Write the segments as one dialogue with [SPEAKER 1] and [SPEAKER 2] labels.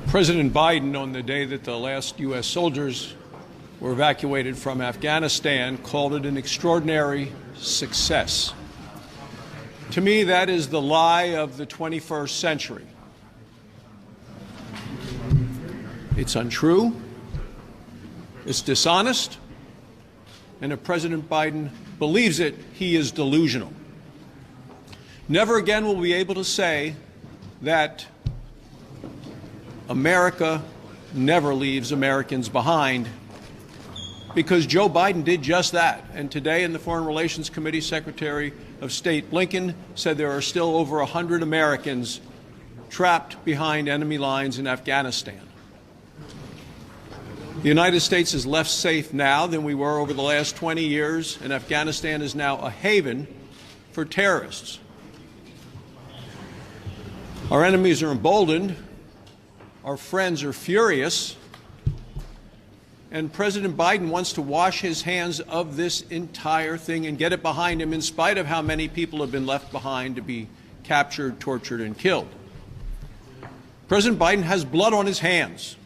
[SPEAKER 1] President Biden, on the day that the last U.S. soldiers were evacuated from Afghanistan, called it an extraordinary success. To me, that is the lie of the 21st century. It's untrue, it's dishonest, and if President Biden believes it, he is delusional. Never again will we be able to say that America never leaves Americans behind, because Joe Biden did just that. And today in the Foreign Relations Committee, Secretary of State Blinken said there are still over 100 Americans trapped behind enemy lines in Afghanistan. The United States is less safe now than we were over the last 20 years, and Afghanistan is now a haven for terrorists. Our enemies are emboldened, our friends are furious, and President Biden wants to wash his hands of this entire thing and get it behind him, in spite of how many people have been left behind to be captured, tortured, and killed. President Biden has blood on his hands,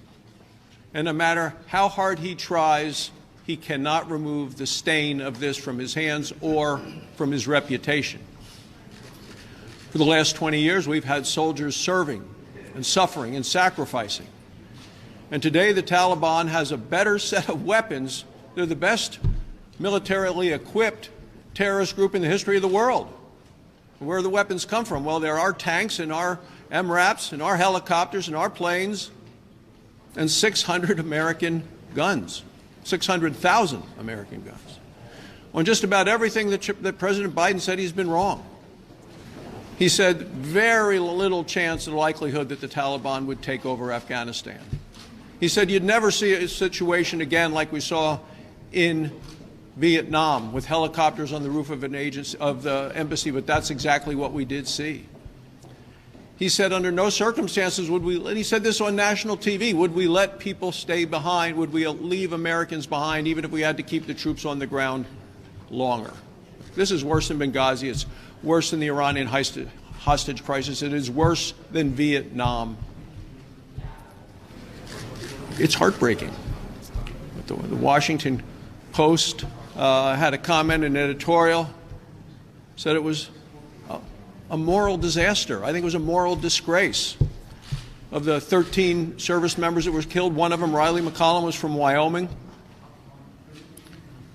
[SPEAKER 1] and no matter how hard he tries, he cannot remove the stain of this from his hands or from his reputation. For the last 20 years, we've had soldiers serving and suffering and sacrificing. And today, the Taliban has a better set of weapons. They're the best militarily equipped terrorist group in the history of the world. Where do the weapons come from? Well, there are tanks and our MRAPs and our helicopters and our planes and 600 American guns, 600,000 American guns. On just about everything that President Biden said, he's been wrong. He said very little chance of likelihood that the Taliban would take over Afghanistan. He said you'd never see a situation again like we saw in Vietnam with helicopters on the roof of the embassy, but that's exactly what we did see. He said under no circumstances would we, and he said this on national TV, would we let people stay behind, would we leave Americans behind even if we had to keep the troops on the ground longer. This is worse than Benghazi. It's worse than the Iranian hostage crisis. It is worse than Vietnam. It's heartbreaking. The Washington Post had a comment, an editorial, said it was a moral disaster. I think it was a moral disgrace. Of the 13 service members that were killed, one of them, Riley McCollum, was from Wyoming.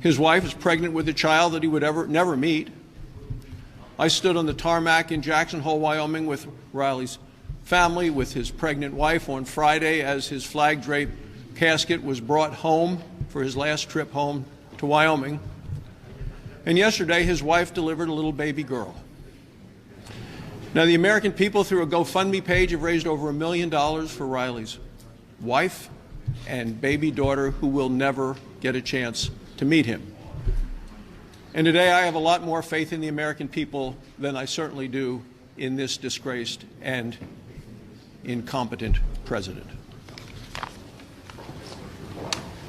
[SPEAKER 1] His wife is pregnant with a child that he would never meet. I stood on the tarmac in Jackson Hole, Wyoming, with Riley's family, with his pregnant wife on Friday as his flag-draped casket was brought home for his last trip home to Wyoming. And yesterday, his wife delivered a little baby girl. Now, the American people, through a GoFundMe page, have raised over $1 million for Riley's wife and baby daughter, who will never get a chance to meet him. And today I have a lot more faith in the American people than I certainly do in this disgraced and incompetent president.